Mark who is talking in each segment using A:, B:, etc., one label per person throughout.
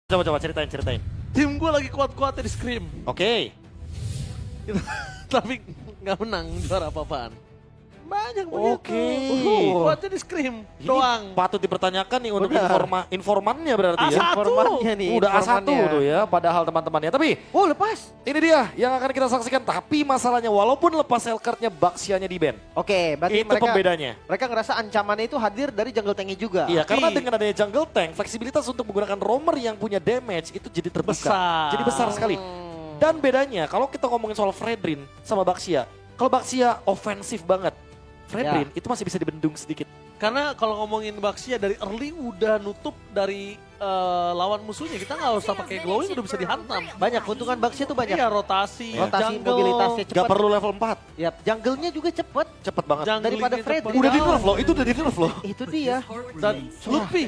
A: Coba ceritain.
B: Tim gue lagi kuat-kuatnya di Scream.
A: Oke.
B: Tapi nggak menang juara apa-apaan. Banyak
A: Oke.
B: begitu. Kuatnya di Scream
A: Ini
B: doang.
A: patut dipertanyakan nih untuk
C: Udah.
A: informannya berarti ya.
B: A1.
C: Informannya nih.
A: Udah A1
C: informannya.
A: tuh ya padahal teman-temannya. Tapi
C: Oh lepas.
A: ini dia yang akan kita saksikan. Tapi masalahnya walaupun lepas Hellcurt-nya Baxianya di ban.
C: Oke, berarti
A: Itu pembedanya.
C: mereka ngerasa ancamannya itu hadir dari jungle tanknya juga.
A: Iya, karena
B: Tapi-
A: dengan adanya jungle tank, fleksibilitas untuk menggunakan roamer yang punya damage itu jadi terbuka.
B: Besar.
A: Jadi besar sekali. Dan bedanya, kalau kita ngomongin soal Fredrin sama Baxia, kalau Baxia ofensif banget, Fredrin itu masih bisa dibendung sedikit.
B: Karena kalau ngomongin Baxia dari early udah nutup dari lawan musuhnya. Kita nggak usah pakai glowing udah bisa dihantam.
C: Banyak keuntungan Baxia tuh banyak.
B: Iya, rotasi,
C: Rotasi
B: jungle.
C: mobilitasnya
A: Gak
C: cepat.
A: perlu level 4,
C: Yap, jungle-nya juga cepet.
A: cepet banget.
B: Jungle
C: Daripada
B: ini
C: Fredrin.
B: cepet.
A: Udah di nerf loh, itu udah di nerf loh.
C: Itu dia.
B: Dan Luffy,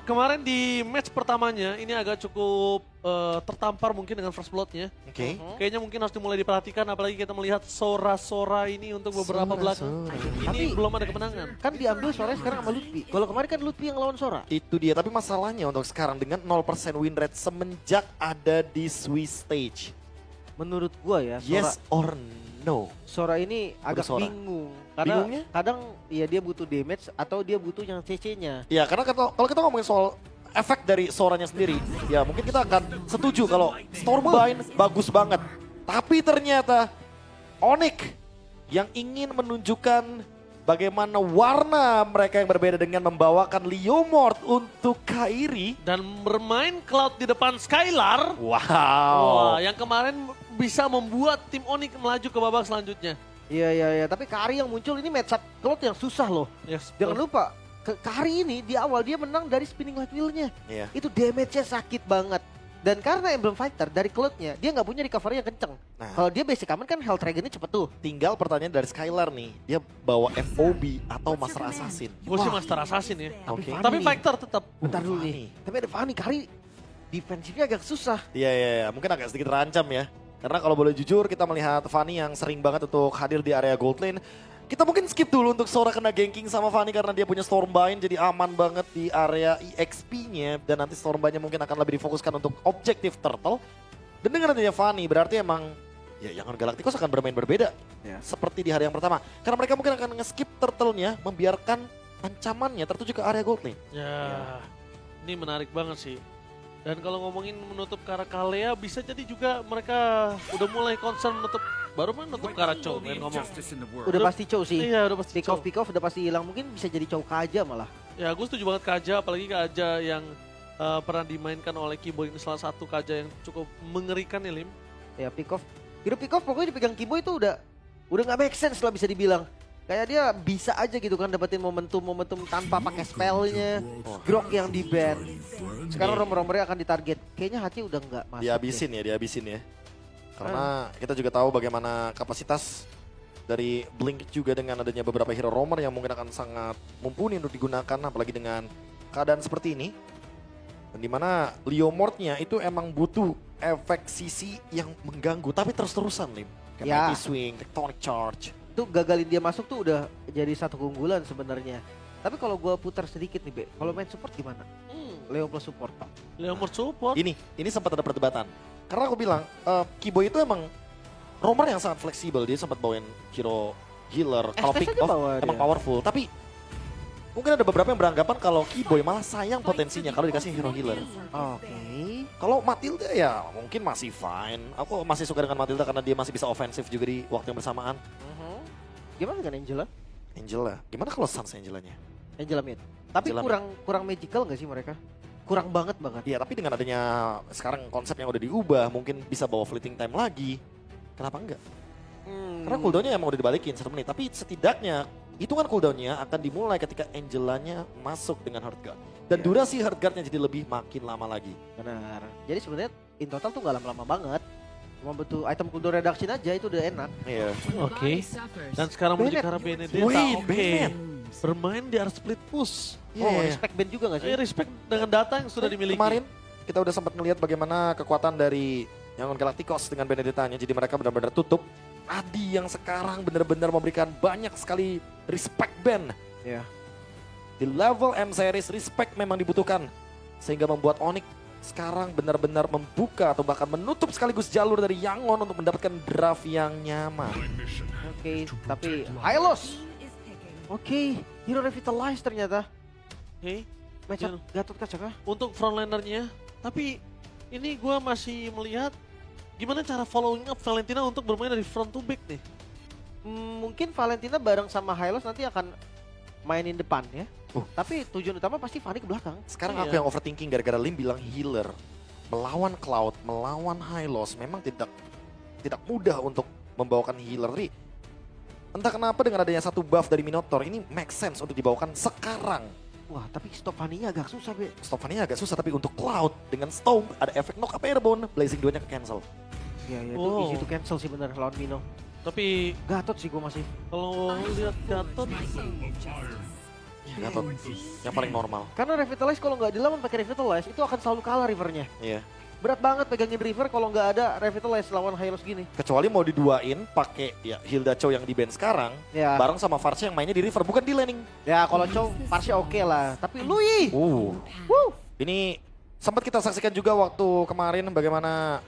B: kemarin di match pertamanya ini agak cukup tertampar mungkin dengan first blood-nya.
A: Oke.
B: Kayaknya mungkin harus dimulai diperhatikan apalagi kita melihat Sora ini untuk beberapa belakang. Ini
C: Tapi-
B: belum ada kemenangan.
C: Kan diambil Sora sekarang sama Lutfi. Kalau kemarin kan Lutfi yang lawan Sora.
A: Itu dia, tapi masalahnya untuk sekarang dengan 0% win rate semenjak ada di Swiss stage.
C: Menurut gua ya,
A: Yes or no?
C: Sora ini agak
A: Sora.
C: bingung. Karena
A: Bingungnya?
C: kadang ya dia butuh damage atau dia butuh yang CC-nya.
A: Ya karena kalau kita ngomongin soal efek dari Soranya sendiri, ya mungkin kita akan setuju kalau Stormbind bagus banget. Tapi ternyata Onyx yang ingin menunjukkan bagaimana warna mereka yang berbeda dengan membawakan Leomord untuk Kairi.
B: Dan bermain Cloud di depan Skylar.
A: Wow.
B: Wah, yang kemarin bisa membuat tim Onyx melaju ke babak selanjutnya.
C: Iya. Tapi Kari yang muncul ini matchup Cloud yang susah loh.
B: Yes,
C: Jangan lupa, Kari ini di awal dia menang dari spinning light wheel-nya.
A: Iya.
C: Itu damage-nya sakit banget. Dan karena Emblem Fighter dari Cloud-nya, dia nggak punya recovery yang kenceng.
A: Nah.
C: Kalau dia basic aman kan Health Dragon-nya cepet tuh.
A: Tinggal pertanyaan dari Skylar nih, dia bawa FOB atau Master Assassin.
B: Gue sih Master Assassin ya.
A: Oke.
B: Tapi Fighter tetap.
C: Bentar dulu
A: Fanny.
C: nih. Tapi ada Fanny, Kari defensifnya agak susah.
A: Iya, mungkin agak sedikit terancam ya. Karena kalau boleh jujur kita melihat Fanny yang sering banget untuk hadir di area gold lane. Kita mungkin skip dulu untuk Sora kena ganking sama Fanny karena dia punya Stormbind jadi aman banget di area EXP-nya. Dan nanti Stormbind-nya mungkin akan lebih difokuskan untuk objektif Turtle. Dan dengan adanya Fanny berarti emang ya Yangon Galacticos akan bermain berbeda.
C: Ya.
A: Seperti di hari yang pertama. Karena mereka mungkin akan nge-skip Turtle-nya membiarkan ancamannya tertuju ke area gold lane.
B: Ya, ini menarik banget sih. Dan kalau ngomongin menutup Karakalea bisa jadi juga mereka udah mulai concern menutup, baru menutup Karacho kan ngomong.
C: Udah pasti Chow sih.
B: Iya udah pasti.
C: Pick off udah pasti hilang. Mungkin bisa jadi Chow Kaja malah.
B: Ya gue setuju banget Kaja, apalagi Kaja yang pernah dimainkan oleh Kibo ini salah satu Kaja yang cukup mengerikan ya Lim.
C: Ya pick off. Hero pick off pokoknya dipegang Kibo itu udah nggak make sense lah bisa dibilang. Kayak dia bisa aja gitu kan dapetin momentum tanpa pakai spellnya. Grok yang di ban. Sekarang romer-romernya akan ditarget. Kayaknya hati udah nggak masuk.
A: Dihabisin ya. Karena kita juga tahu bagaimana kapasitas dari Blink juga dengan adanya beberapa hero roamer yang mungkin akan sangat mumpuni untuk digunakan apalagi dengan keadaan seperti ini. Dan dimana Leomord-nya itu emang butuh efek sisi yang mengganggu tapi terus-terusan Lim. Kayak
C: Ya.
A: Mighty Swing, Tectonic Charge.
C: Tuh gagalin dia masuk tuh udah jadi satu keunggulan sebenarnya. Tapi kalau gua putar sedikit nih, Be. Kalau main support gimana? Leo plus support.
B: Leomord support.
A: Ini sempat ada perdebatan. Karena aku bilang, Kibo itu emang roamer yang sangat fleksibel. Dia sempat bawain hero healer. Kalau
C: Estes
A: pick
C: aja
A: off
C: bawa
A: emang
C: dia.
A: powerful. Tapi mungkin ada beberapa yang beranggapan kalau Kiboy malah sayang potensinya kalau dikasih hero healer.
C: Oke.
A: Kalau Matilda ya mungkin masih fine. Aku masih suka dengan Matilda karena dia masih bisa ofensif juga di waktu yang bersamaan.
C: Gimana dengan Angela?
A: Angela, gimana kalau Sans Angelanya?
C: Angela mid. Tapi
A: Angela
C: kurang magical nggak sih mereka? Kurang banget.
A: Ya tapi dengan adanya sekarang konsep yang udah diubah mungkin bisa bawa fleeting time lagi. Kenapa enggak? Karena cooldownnya emang udah dibalikin 1 menit. Tapi setidaknya hitungan cooldownnya akan dimulai ketika Angelanya masuk dengan Heartguard. Dan
C: Ya.
A: durasi Heartguardnya jadi lebih makin lama lagi.
C: Benar. Jadi sebenarnya in total tuh nggak lama-lama banget. Cuma butuh item cooldown reduction aja itu udah enak.
A: Iya.
B: Oke. Dan sekarang menuju ke arah Benedetta.
A: Wait,
B: Oke.
A: Bennett.
B: Bermain di arah split push.
C: Oh,
A: Iya.
C: respect band juga nggak sih?
B: Respect dengan data yang sudah dimiliki.
A: Kemarin kita udah sempat ngelihat bagaimana kekuatan dari Yangon Galacticos dengan Benedettanya. Jadi mereka benar-benar tutup. Adi yang sekarang benar-benar memberikan banyak sekali respect band.
C: Iya.
A: Di level M series respect memang dibutuhkan. Sehingga membuat Onyx sekarang benar-benar membuka atau bahkan menutup sekaligus jalur dari Yangon untuk mendapatkan draft yang nyaman.
C: Oke, tapi Hylos. Oke, Hero Revitalize ternyata.
B: Oke,
C: Matchup Gatot Kaca kah?
B: untuk frontlinernya. Tapi ini gue masih melihat gimana cara following up Valentina untuk bermain dari front to back nih.
C: Mungkin Valentina bareng sama Hylos nanti akan mainin depan ya. Tapi tujuan utama pasti Fanny ke belakang.
A: Sekarang
B: Iya.
A: aku yang overthinking gara-gara Lim bilang healer. Melawan Cloud, melawan Hylos memang tidak mudah untuk membawakan healer. Tapi entah kenapa dengan adanya satu buff dari Minotaur ini make sense untuk dibawakan sekarang.
C: Wah, tapi stop Fanny-nya agak susah, Be.
A: Stoffannya agak susah, tapi untuk Cloud dengan Storm ada efek knock up airborne, Blazing 2-nya ke cancel.
C: Iya, itu
B: Wow.
C: easy to cancel sih bener lawan Mino.
B: Tapi
C: Gatot sih gue masih.
B: kalau lihat Gatot,
A: Gatot yang paling normal.
C: Karena Revitalize kalau nggak dilawan pakai Revitalize itu akan selalu kalah Rivernya.
A: Iya.
C: Berat banget pegangin River kalau nggak ada Revitalize lawan Hylos gini.
A: Kecuali mau diduain pakai ya Hilda Cho yang di band sekarang,
C: Ya,
A: bareng sama Varsha yang mainnya di river bukan di laning.
C: ya kalau Chow Parsha oke lah. Tapi Lui,
A: Woo. Ini sempat kita saksikan juga waktu kemarin bagaimana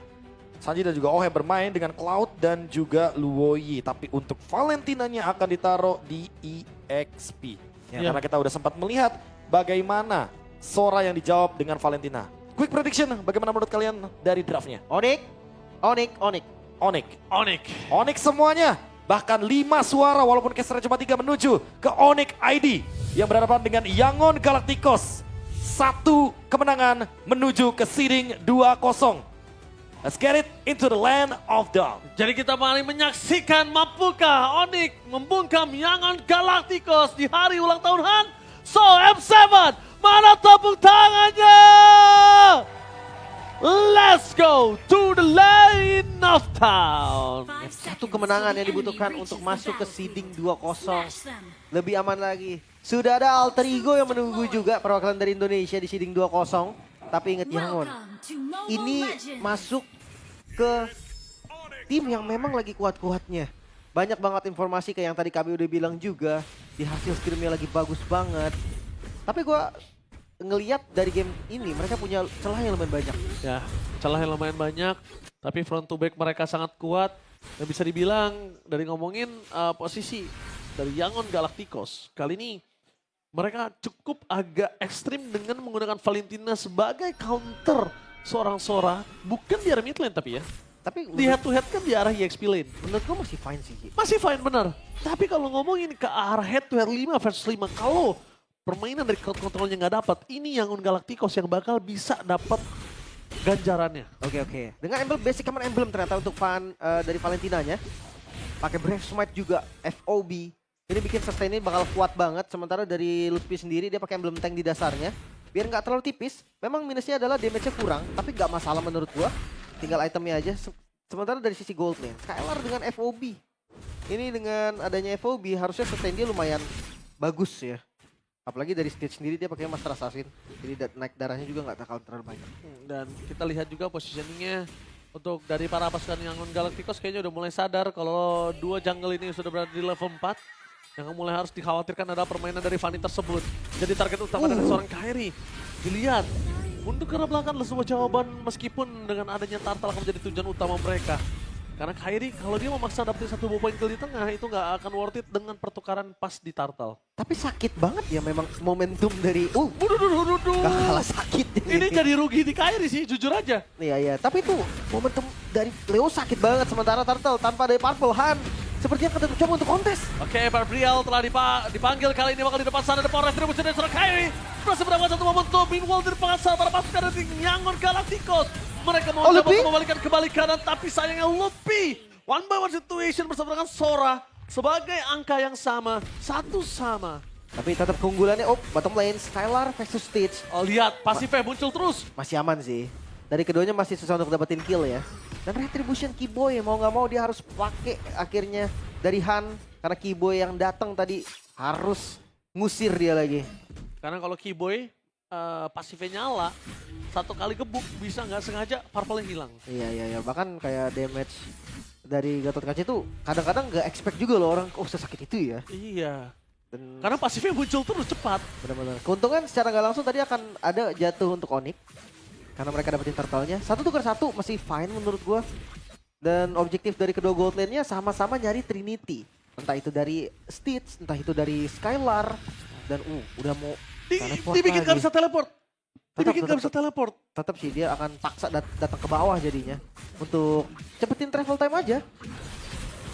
A: Sanji dan juga Ohe bermain dengan Cloud dan juga Luoyi. Tapi untuk Valentinanya akan ditaruh di EXP.
B: Ya.
A: Karena kita udah sempat melihat bagaimana Sora yang dijawab dengan Valentina. Quick prediction, bagaimana menurut kalian dari draftnya?
C: Onyx.
A: Onyx.
B: Onyx.
A: Semuanya. Bahkan 5 suara walaupun casternya cuma 3 menuju ke Onyx ID. Yang berhadapan dengan Yangon Galacticos. 1 kemenangan menuju ke seeding 2-0. Let's get it into the land of dawn.
B: Jadi kita mari menyaksikan mampukah Onyx membungkam Yangon Galacticos di hari ulang tahun Han? So M7, mana tepuk tangannya? Let's go to the lane of town.
C: Satu kemenangan yang dibutuhkan untuk masuk ke seeding 2-0. Lebih aman lagi. Sudah ada alter ego yang menunggu juga perwakilan dari Indonesia di seeding 2-0. Tapi ingat Yangon, ini masuk ke tim yang memang lagi kuat-kuatnya. Banyak banget informasi kayak yang tadi kami udah bilang juga. Di hasil scrimnya lagi bagus banget. Tapi gua ngeliat dari game ini mereka punya celah yang lumayan banyak.
B: Ya, celah yang lumayan banyak, tapi front to back mereka sangat kuat. Dan bisa dibilang dari ngomongin posisi dari Yangon Galacticos, kali ini mereka cukup agak ekstrim dengan menggunakan Valentina sebagai counter seorang Sora. Bukan di arah mid lane tapi ya.
C: Tapi
B: Di head to head kan di arah EXP lane.
C: menurut gua masih fine sih. Ki.
B: Masih fine benar. Tapi kalau ngomongin ke arah head to head 5 versus 5, kalau permainan dari crowd controlnya nggak dapat, ini Yangon Galacticos yang bakal bisa dapat ganjarannya.
C: Oke. Dengan emblem basic command emblem ternyata untuk dari Valentinanya. Pakai Brave Smite juga FOB. Ini bikin sustainnya bakal kuat banget. Sementara dari Lutfi sendiri dia pakai emblem tank di dasarnya. Biar nggak terlalu tipis. Memang minusnya adalah damage-nya kurang, tapi nggak masalah menurut gua. Tinggal itemnya aja. Sementara dari sisi gold lane, Skylar dengan FOB. Ini dengan adanya FOB harusnya sustain dia lumayan bagus ya. Apalagi dari stage sendiri dia pakai Master Assassin. Jadi naik darahnya juga nggak bakal terlalu banyak.
B: Dan kita lihat juga positioningnya untuk dari para pasukan Yangon Galacticos kayaknya udah mulai sadar kalau dua jungle ini sudah berada di level 4. Yang mulai harus dikhawatirkan adalah permainan dari Fanny tersebut. Jadi target utama dari seorang Kairi. Dilihat, untuk ke belakang adalah sebuah jawaban meskipun dengan adanya Turtle akan menjadi tujuan utama mereka. Karena Kairi kalau dia memaksa dapetin satu poin kill di tengah itu nggak akan worth it dengan pertukaran pas di Turtle.
C: Tapi sakit banget ya memang momentum dari
B: Duh.
C: gak kalah sakit.
B: Ini jadi rugi di Kairi sih, jujur aja.
C: Iya, tapi itu momentum dari Leo sakit banget. Sementara Turtle tanpa dari Purple Han sepertinya akan mencoba untuk kontes.
B: Oke, Barbriel telah dipanggil kali ini bakal di depan sana ada power retribution dari seorang Kairi. Berhasil mendapatkan satu momentum, meanwhile dari pengasal para pasukan dari Yangon Galacticos. Mereka mau coba untuk membalikan kembali kanan, tapi sayangnya Luffy. One by one situation bersama dengan Sora. Sebagai angka yang sama, satu sama.
C: Tapi tetap keunggulannya, bottom lane, Skylar versus Stitch.
B: Oh lihat, pasifnya muncul terus.
C: Masih aman sih. Dari keduanya masih susah untuk dapetin kill ya. Dan Retribution Keyboy mau nggak mau dia harus pakai akhirnya dari Han. Karena Keyboy yang datang tadi harus ngusir dia lagi.
B: Karena kalau Keyboy pasifnya nyala, satu kali gebuk bisa nggak sengaja purple-nya hilang.
C: Iya. Bahkan kayak damage dari Gatot Kaca itu kadang-kadang nggak expect juga loh orang, sesakit itu ya.
B: Iya.
C: Dan
B: Karena pasifnya muncul terus cepat.
C: benar-benar. Keuntungan secara nggak langsung tadi akan ada jatuh untuk Onyx. karena mereka dapetin turtle-nya. 1-1 masih fine menurut gua. Dan objektif dari kedua gold lane-nya sama-sama nyari Trinity. Entah itu dari Stitch, entah itu dari Skylar. Dan udah mau teleport
B: Dibikin
C: lagi.
B: gak bisa teleport. Dibikin
C: Tetap,
B: gak bisa teleport.
C: Tetap sih dia akan paksa datang ke bawah jadinya. Untuk cepetin travel time aja.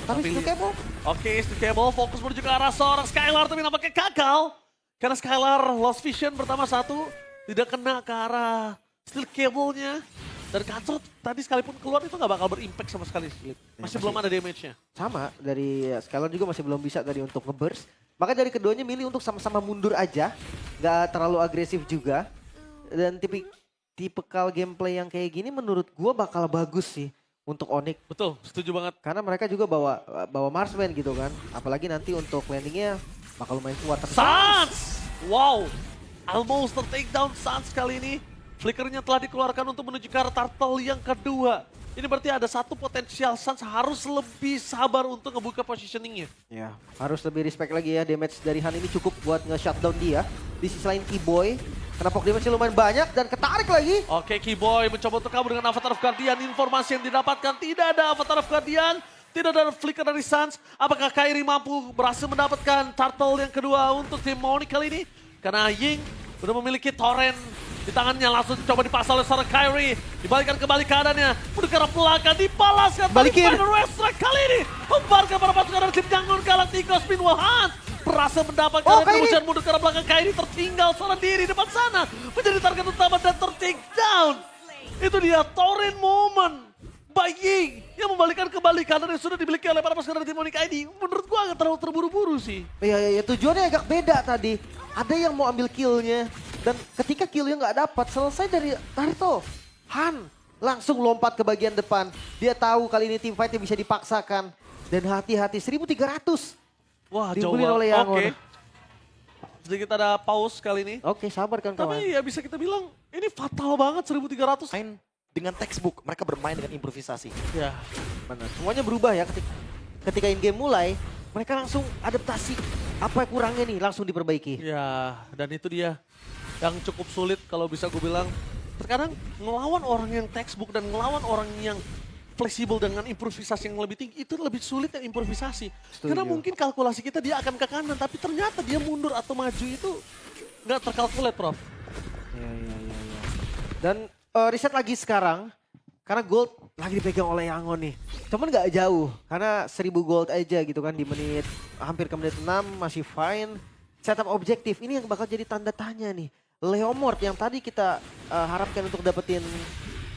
C: Tapi
B: Tapi-
C: itu kepo.
B: Oke, Steve Cable fokus menuju ke arah seorang Skylar tapi nampaknya gagal. Karena Skylar lost vision pertama satu. Tidak kena ke arah Steel Cable-nya. Dan Katsot tadi sekalipun keluar itu gak bakal berimpact sama sekali. Masih belum ada damage-nya.
C: Sama, dari Skylar juga masih belum bisa tadi untuk nge-burst. Maka dari keduanya milih untuk sama-sama mundur aja. Gak terlalu agresif juga. Dan tipikal gameplay yang kayak gini menurut gua bakal bagus sih untuk Onyx.
B: Betul, setuju banget.
C: Karena mereka juga bawa marksman gitu kan. Apalagi nanti untuk landingnya bakal lumayan kuat.
B: Sans! Wow, almost take down Sans kali ini. Flickernya telah dikeluarkan untuk menuju ke arah turtle yang kedua. Ini berarti ada satu potensial Sans harus lebih sabar untuk ngebuka positioningnya.
C: Ya, harus lebih respect lagi ya. Damage dari Han ini cukup buat nge-shutdown dia. Di sisi lain Keyboy, karena pok damage lumayan banyak dan ketarik lagi.
B: Oke, Keyboy mencoba untuk kabur dengan Avatar of Guardian. Informasi yang didapatkan tidak ada Avatar of Guardian. Tidak ada flicker dari Sans. Apakah Kairi mampu berhasil mendapatkan turtle yang kedua untuk tim Onyx kali ini? Karena Ying udah memiliki torrent di tangannya, langsung coba dipasang oleh seorang Kairi. Dibalikan kembali keadaannya, menuju ke arah belakang, dibalaskan.
C: Balikin.
B: Westrak kali ini membarkan para pasukan dari tim Yangon Galacticos. Meanwhile Han berhasil mendapatkan
C: Kairi.
B: retribution, mundur ke arah belakang. Kairi tertinggal seorang diri depan sana, menjadi target utama dan ter-take down. Itu dia torrent moment by Ying yang membalikan kembali keadaan yang sudah dimiliki oleh para pasukan dari tim Onyx ID. Menurut gua agak terlalu terburu-buru sih.
C: Ya, tujuannya agak beda tadi. Ada yang mau ambil killnya. Dan ketika killnya nggak dapat, selesai dari Naruto. Han langsung lompat ke bagian depan. Dia tahu kali ini team fight-nya bisa dipaksakan. Dan hati-hati, 1.300.
B: Wah, jauh
C: Diunggulin oleh
B: banget.
C: Yangon.
B: Oke. Sedikit ada pause kali ini.
C: Oke, sabar kan kawan.
B: Tapi ya bisa kita bilang ini fatal banget 1.300.
A: Main dengan textbook, mereka bermain dengan improvisasi.
B: Ya,
C: Benar. Semuanya berubah ya ketika in game mulai. Mereka langsung adaptasi. Apa yang kurangnya nih, langsung diperbaiki.
B: ya, dan itu dia yang cukup sulit kalau bisa gue bilang. Terkadang ngelawan orang yang textbook dan ngelawan orang yang fleksibel dengan improvisasi yang lebih tinggi, itu lebih sulit yang improvisasi.
C: Setuju.
B: Karena mungkin kalkulasi kita dia akan ke kanan, tapi ternyata dia mundur atau maju itu nggak terkalkulat, Prof.
C: Ya. Dan riset lagi sekarang, karena gold lagi dipegang oleh Yangon nih. Cuman nggak jauh, karena 1000 gold aja gitu kan di menit, hampir ke menit 6 masih fine. Setup objektif, ini yang bakal jadi tanda tanya nih. Leomord yang tadi kita harapkan untuk dapetin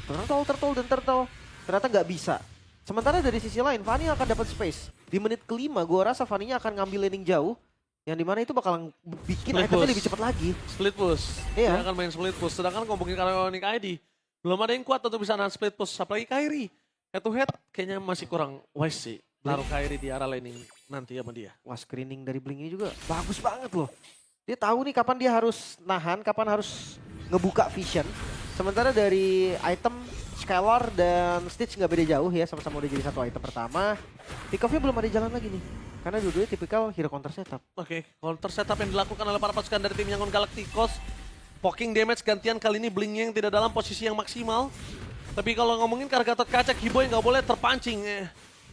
C: turtle, ternyata nggak bisa. Sementara dari sisi lain, Fanny akan dapat space. Di menit kelima, gue rasa Fanny-nya akan ngambil laning jauh. Yang dimana itu bakal bikin
B: Split
C: itemnya
B: push.
C: lebih cepat lagi.
B: Split push.
C: Iya.
B: Dia akan main split push. Sedangkan ngomongin karena Onyx ID, belum ada yang kuat untuk bisa nahan split push. Apalagi Kairi. Head to head kayaknya masih kurang wise sih. Taruh Kairi di arah laning nanti sama dia.
C: Wah, screening dari Blink ini juga bagus banget loh. Dia tahu nih kapan dia harus nahan, kapan harus ngebuka vision. Sementara dari item Skylar dan Stitch nggak beda jauh ya, sama-sama udah jadi satu item pertama. Pick off-nya belum ada jalan lagi nih. Karena dua-duanya tipikal hero counter setup.
B: Oke, counter setup yang dilakukan oleh para pasukan dari tim Yangon Galacticos. Poking damage gantian kali ini Blinknya yang tidak dalam posisi yang maksimal. Tapi kalau ngomongin ke arah Gatot Kaca, Keyboy nggak boleh terpancing.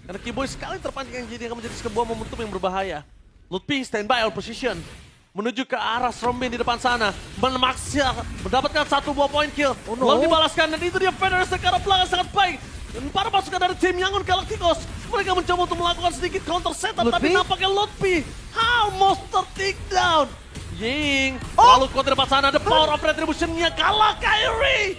B: Karena Keyboy sekali terpancing yang jadi akan menjadi sebuah momentum yang berbahaya. Lutfi standby on position. Menuju ke arah Strombin di depan sana. Mendapatkan satu buah point kill.
C: Oh no.
B: Lalu dibalaskan dan itu dia Federer ke arah belakang sangat baik. Dan para pasukan dari tim Yangon Galacticos, mereka mencoba untuk melakukan sedikit counter setup. Tapi
C: Lutfi?
B: nampaknya Lutfi almost ter-take down. Ying,
C: Oh!
B: lalu ke depan sana, the power of retribution-nya kalah Kairi.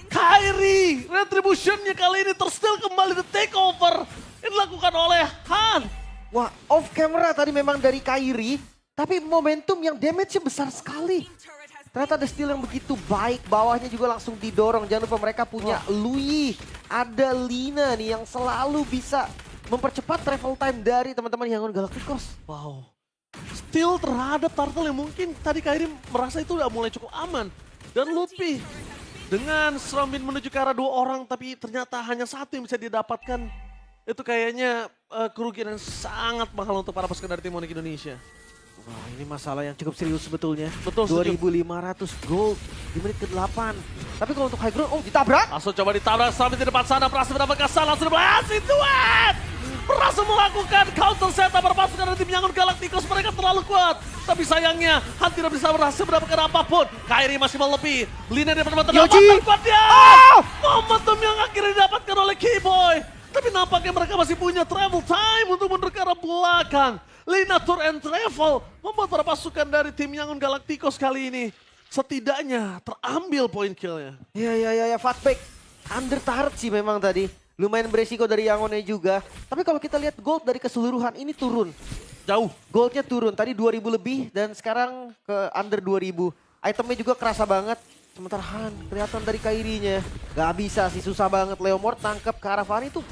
B: Kairi, retribution-nya kali ini tersteal kembali the takeover. Ini dilakukan oleh Han.
C: Wah, off camera tadi memang dari Kairi. Tapi momentum yang damage-nya besar sekali. Ternyata ada steal yang begitu baik. Bawahnya juga langsung didorong. Jangan lupa mereka punya Lui. Ada Lina nih yang selalu bisa mempercepat travel time dari teman-teman Yangon Galacticos.
B: Wow. Steal terhadap turtle yang mungkin tadi Kairi merasa itu udah mulai cukup aman. Dan Lutfi dengan Strombin menuju ke arah dua orang tapi ternyata hanya satu yang bisa didapatkan. Itu kayaknya kerugian yang sangat mahal untuk para pasukan dari tim Onyx Indonesia.
C: Wah, ini masalah yang cukup serius sebetulnya.
B: Betul, setuju.
C: 2.500 gold di menit ke-8. Tapi kalau untuk high ground, oh ditabrak.
B: Langsung coba ditabrak sampai di depan sana. Berhasil mendapatkan salah. Langsung berhasil duet. Berhasil melakukan counter setup berpasukan dari tim Yangon Galacticos. Mereka terlalu kuat. Tapi sayangnya, Han tidak bisa berhasil mendapatkan apapun. Kairi masih melebih. Lina di depan
C: Yoji!
B: kuatnya.
C: Oh!
B: Momentum yang akhirnya didapatkan oleh Keyboy. Tapi nampaknya mereka masih punya travel time untuk mundur ke arah belakang. Lina Tour and Travel membuat para pasukan dari tim Yangon Galacticos kali ini setidaknya terambil poin killnya.
C: Ya, Fatback. Under turret sih memang tadi. Lumayan beresiko dari Yangonnya juga. Tapi kalau kita lihat gold dari keseluruhan ini turun.
B: Jauh.
C: Goldnya turun, tadi 2000 lebih dan sekarang ke under 2000. Itemnya juga kerasa banget. Sementara Han, kelihatan dari Kairinya. Gak bisa sih, susah banget. Leomord tangkap ke arah Fanny tuh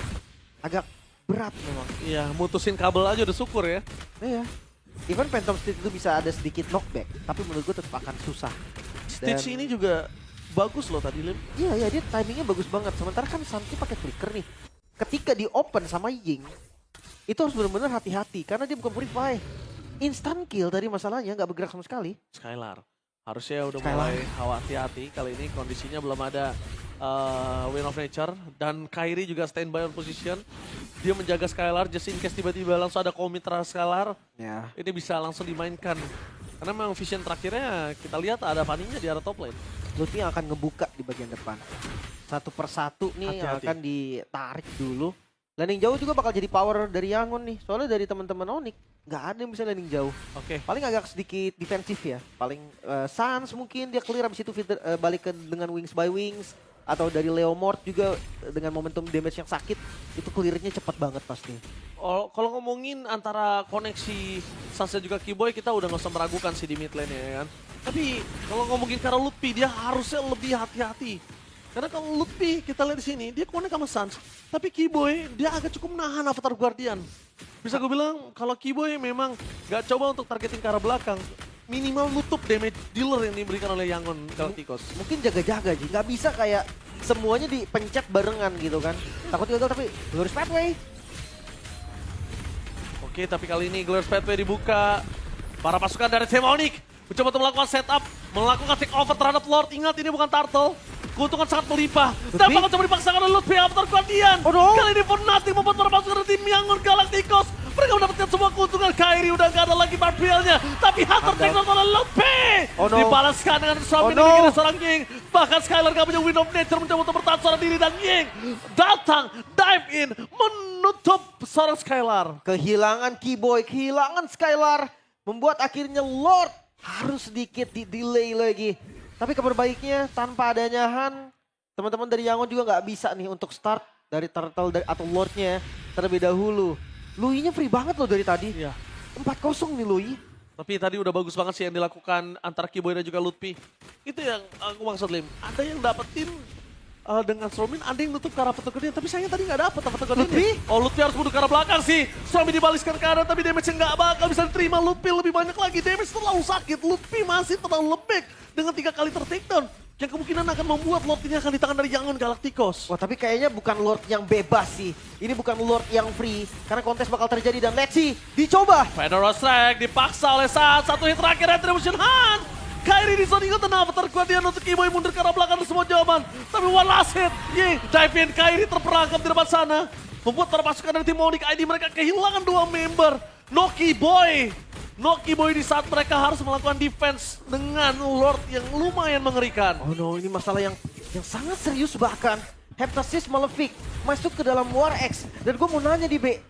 C: agak berat memang.
B: Iya, mutusin kabel aja udah syukur ya.
C: Iya. Even Phantom Stitch itu bisa ada sedikit knockback, tapi menurut gue tetap akan susah.
B: Stitch ini juga bagus loh tadi, Lim.
C: Iya, dia timingnya bagus banget. Sementara kan Santi pakai flicker nih. Ketika di open sama Ying, itu harus benar-benar hati-hati karena dia bukan purify. Instant kill tadi masalahnya, nggak bergerak sama sekali.
B: Skylar. Harusnya udah
C: Skylar.
B: mulai hati-hati. Kali ini kondisinya belum ada Wind of Nature. Dan Kairi juga standby on position. Dia menjaga Skylar just in case tiba-tiba langsung ada commit terhadap Skylar.
C: Ya.
B: Ini bisa langsung dimainkan. Karena memang vision terakhirnya kita lihat ada Fanny-nya di arah top lane.
C: Lutfi yang akan ngebuka di bagian depan. Satu persatu nih yang
B: Hati-hati.
C: akan ditarik dulu. Landing jauh juga bakal jadi power dari Yangon nih. Soalnya dari teman-teman Onyx nggak ada yang bisa landing jauh.
B: Oke.
C: Paling agak sedikit defensif ya. Paling Sans mungkin dia clear abis itu balik ke dengan Wings by Wings. Atau dari Leomord juga dengan momentum damage yang sakit. Itu clearnya cepat banget pasti.
B: Oh, kalau ngomongin antara koneksi Sans dan juga Keyboy, kita udah nggak usah meragukan sih di mid lane ya kan. Tapi kalau ngomongin karena Lutfi, dia harusnya lebih hati-hati. Karena kalau Lutfi kita lihat di sini, dia connect sama Sans. Tapi Keyboy, dia agak cukup menahan Avatar Guardian. Bisa gue bilang kalau Keyboy memang nggak coba untuk targeting ke arah belakang. Minimal nutup damage dealer yang diberikan oleh Yangon Galacticos.
C: Mungkin jaga-jaga Ji. Nggak bisa kayak semuanya dipencet barengan gitu kan. Takut gagal tapi Glorious Pathway.
B: Oke, tapi kali ini Glorious Pathway dibuka. Para pasukan dari tim Onyx mencoba untuk melakukan setup, melakukan take over terhadap Lord. Ingat ini bukan turtle. Keuntungan sangat melimpah. Dan bakal coba dipaksakan oleh Lutfi Avatar Guardian.
C: Oh no.
B: Kali ini Fnatic membuat para pasukan dari tim Yangon Galacticos. Mereka mendapatkan semua keuntungan. Kairi udah gak ada lagi Barbielnya. Tapi Hunter take down oleh Lutfi.
C: Oh no.
B: Dibalaskan dengan suami
C: Oh no.
B: dari seorang Ying. Bahkan Skylar gak punya Wind of Nature mencoba untuk bertahan seorang diri. Dan Ying datang, dive in, menutup seorang Skylar.
C: Kehilangan Keyboy, kehilangan Skylar. Membuat akhirnya Lord harus sedikit di-delay lagi. Tapi kabar baiknya tanpa adanya Han, teman-teman dari Yangon juga nggak bisa nih untuk start dari Turtle atau Lordnya terlebih dahulu. Lui-nya free banget loh dari tadi.
B: Iya.
C: 4-0 nih Lui.
B: Tapi tadi udah bagus banget sih yang dilakukan antara Keyboy dan juga Lutfi. Itu yang aku maksud, Lim. Ada yang dapetin dengan Stromin, ada yang nutup ke arah petugasnya. Tapi sayangnya tadi nggak dapet petugasnya.
C: Lutfi?
B: Oh, Lutfi harus mundur ke arah belakang sih. Stromin dibaliskan ke kanan, tapi damage-nya nggak bakal bisa diterima. Lutfi lebih banyak lagi. Damage terlalu sakit. Lutfi masih terlalu lembek dengan 3 kali ter-takedown. Yang kemungkinan akan membuat Lord ini akan di tangan dari Yangon Galacticos.
C: Wah tapi kayaknya bukan Lord yang bebas sih. Ini bukan Lord yang free. Karena kontes bakal terjadi dan let's see. Dicoba.
B: Federal Strike dipaksa oleh saat satu hit terakhir Retribution Han. Kairi di zone ingat dan Avatar Guardian untuk Keyboy mundur ke arah belakang semua jawaban. Tapi one last hit. Ying, dive in. Kairi terperangkap di depan sana. Membuat para pasukan dari tim Onyx ID mereka kehilangan 2 member. No Keyboy di saat mereka harus melakukan defense dengan Lord yang lumayan mengerikan.
C: Oh no, ini masalah yang sangat serius bahkan. Heptasis Malefic masuk ke dalam War X. Dan gue mau nanya di B,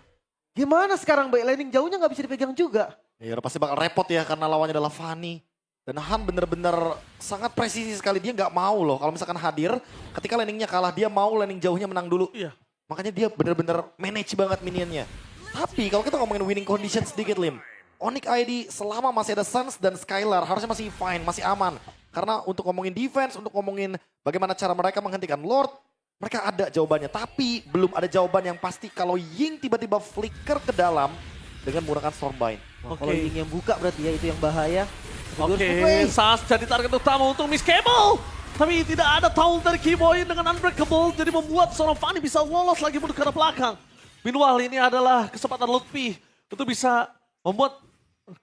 C: gimana sekarang B? Landing jauhnya nggak bisa dipegang juga.
A: Ya udah pasti bakal repot ya karena lawannya adalah Fanny. Dan Han bener-bener sangat presisi sekali. Dia nggak mau loh kalau misalkan hadir ketika landingnya kalah. Dia mau landing jauhnya menang dulu.
B: Iya.
A: Makanya dia bener-bener manage banget minionnya. Tapi kalau kita ngomongin winning condition sedikit Lim. Onyx ID selama masih ada Sans dan Skylar harusnya masih fine, masih aman. Karena untuk ngomongin defense, untuk ngomongin bagaimana cara mereka menghentikan Lord, mereka ada jawabannya. Tapi belum ada jawaban yang pasti kalau Ying tiba-tiba flicker ke dalam dengan menggunakan Stormbind.
C: Wah, kalau Ying yang buka berarti ya itu yang bahaya.
B: Oke, Sas jadi target utama untuk Miss Cable. Tapi tidak ada taunt dari Keyboy dengan Unbreakable. Jadi membuat seorang Fanny bisa lolos lagi mundur ke arah belakang. Meanwhile ini adalah kesempatan Lutfi untuk bisa membuat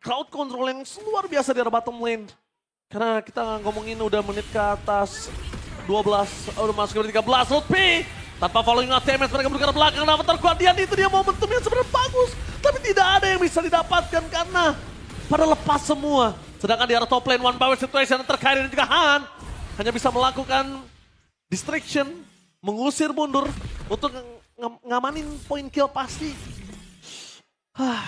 B: crowd control yang luar biasa di arah bottom lane. Karena kita ngomongin udah menit ke atas 12, udah masuk ke 13, Lutfi. Tanpa following up damage, mereka berdua ke belakang, dapat terkuat itu dia momentum yang sebenarnya bagus. Tapi tidak ada yang bisa didapatkan karena pada lepas semua. Sedangkan di arah top lane, one power situation terkait dan juga Han hanya bisa melakukan distraction, mengusir mundur untuk ngamanin poin kill pasti.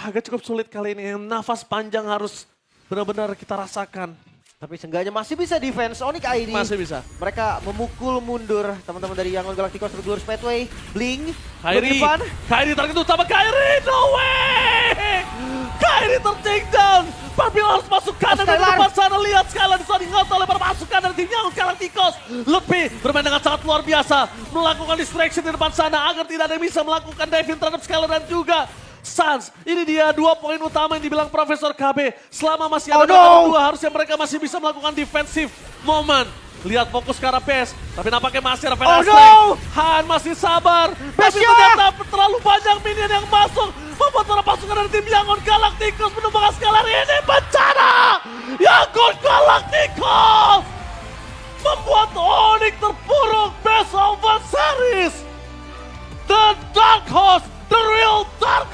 B: Agak cukup sulit kali ini, nafas panjang harus benar-benar kita rasakan.
C: Tapi seenggaknya masih bisa defense Onyx ID.
B: Masih bisa.
C: Mereka memukul mundur teman-teman dari Yangon Galacticos Glorious Pathway. Blink.
B: Kairi target utama Kairi, no way! Kairi ter-take down. Purple harus masuk kanan dari depan sana. Lihat Skylar disading out oleh para pasukan dari tim Yangon Galacticos. Lutfi bermain dengan sangat luar biasa. Melakukan distraction di depan sana agar tidak ada yang bisa melakukan diving terhadap Skylar dan juga Suns. Ini dia 2 poin utama yang dibilang Profesor KB. Selama masih ada dua, harusnya mereka masih bisa melakukan defensive moment. Lihat fokus ke arah PES, tapi nampaknya masih Rafael Han masih sabar. Tapi ternyata terlalu banyak minion yang masuk. Membuat para pasukan dari tim Yangon Galacticos menumbangkan Skylar ini bencana. Yangon Galacticos membuat Onyx terpuruk best of one series. The Dark Horse, the real Dark